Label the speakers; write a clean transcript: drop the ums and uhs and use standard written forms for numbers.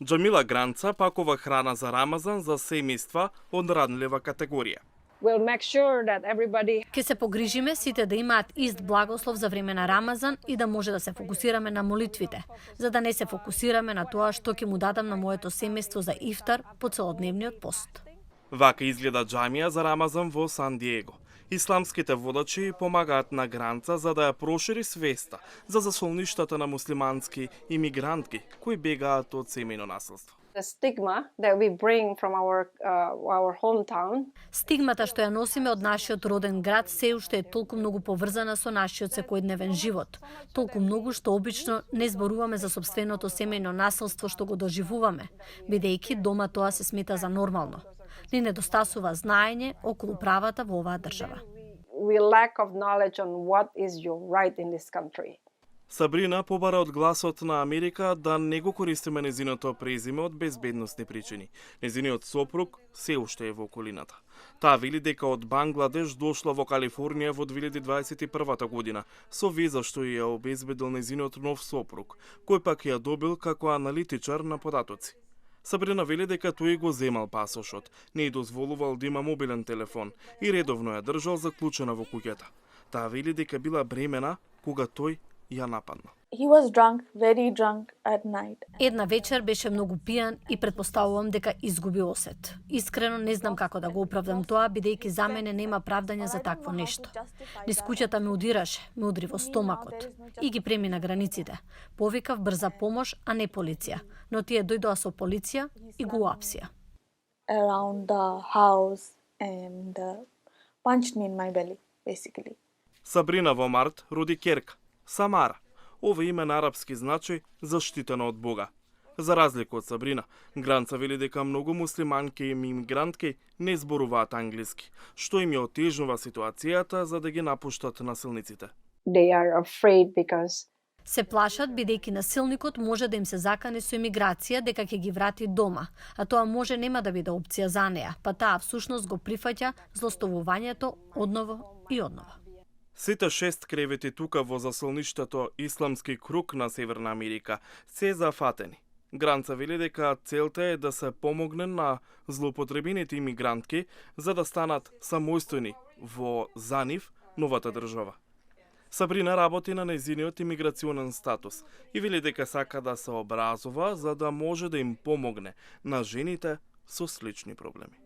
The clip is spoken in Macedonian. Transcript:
Speaker 1: Джамила Гранца пакува храна за Рамазан за семејства од ранлива категорија.
Speaker 2: We'll make sure that everybody
Speaker 3: Ке се погрижиме сите да имаат ист благослов за време на Рамазан и да може да се фокусираме на молитвите, за да не се фокусираме на тоа што ќе му дадам на моето семејство за ифтар по целодневниот пост.
Speaker 1: Вака изгледа џамија за Рамазан во Сан Диего. Исламските водачи помагаат на Гранца за да ја прошири свеста за засолништата на муслимански имигрантки кои бегаат од семејно насилство.
Speaker 2: the stigma that we bring from our hometown.
Speaker 3: Стигмата што ја носиме од нашиот роден град се уште е толку многу поврзана со нашиот секојдневен живот. Толку многу што обично не зборуваме за собственото семејно насилство што го доживуваме, бидејќи дома тоа се смета за нормално. Ни недостасува знаење околу правата во оваа држава.
Speaker 2: We lack of knowledge on what is your right in this country.
Speaker 1: Сабрина побара од Гласот на Америка да не го користиме незиното презиме од безбедносни причини. Незиниот сопруг се уште е во околината. Таа вели дека од Бангладеш дошла во Калифорнија во 2021 година, со виза што ја обезбедил незиниот нов сопруг, кој пак ја добил како аналитичар на податоци. Сабрина вели дека тој го земал пасошот, не ја дозволувал да има мобилен телефон и редовно ја држал заклучена во куќата. Таа вели дека била бремена кога тој ја нападна.
Speaker 4: He was drunk, very drunk at night.
Speaker 3: Една вечер беше многу пијан и предпоставувам дека изгуби осет. Искрено не знам како да го оправдам тоа, бидејќи за мене нема правдање за такво нешто. Низ куќата ме удираше, ме удри во стомакот и ги премина границите. Повикав брза помош, а не полиција, но тие дојдоа со полиција и го уапсија.
Speaker 4: Around the house and punched me in my belly, basically.
Speaker 1: Сабрина во март роди керка, Самара. Ова име на арапски значи заштитена од Бога. За разлика од Сабрина, Гранца вели дека многу муслиманки и имигрантки не зборуваат англиски, што им ја отежнува ситуацијата за да ги напуштат насилниците.
Speaker 2: They are afraid because
Speaker 3: Се плашат бидејќи насилникот може да им се закани со имиграција дека ќе ги врати дома, а тоа може нема да биде опција за неа, па таа всушност го прифаќа злостовувањето одново и одново.
Speaker 1: Сите 6 кревети тука во засолништето Исламски круг на Северна Америка се зафатени. Гранца вели дека целта е да се помогне на злоупотребените имигрантки за да станат самостојни во за нив новата држава. Сабрина работи на нејзиниот имиграционен статус и вели дека сака да се образува за да може да им помогне на жените со слични проблеми.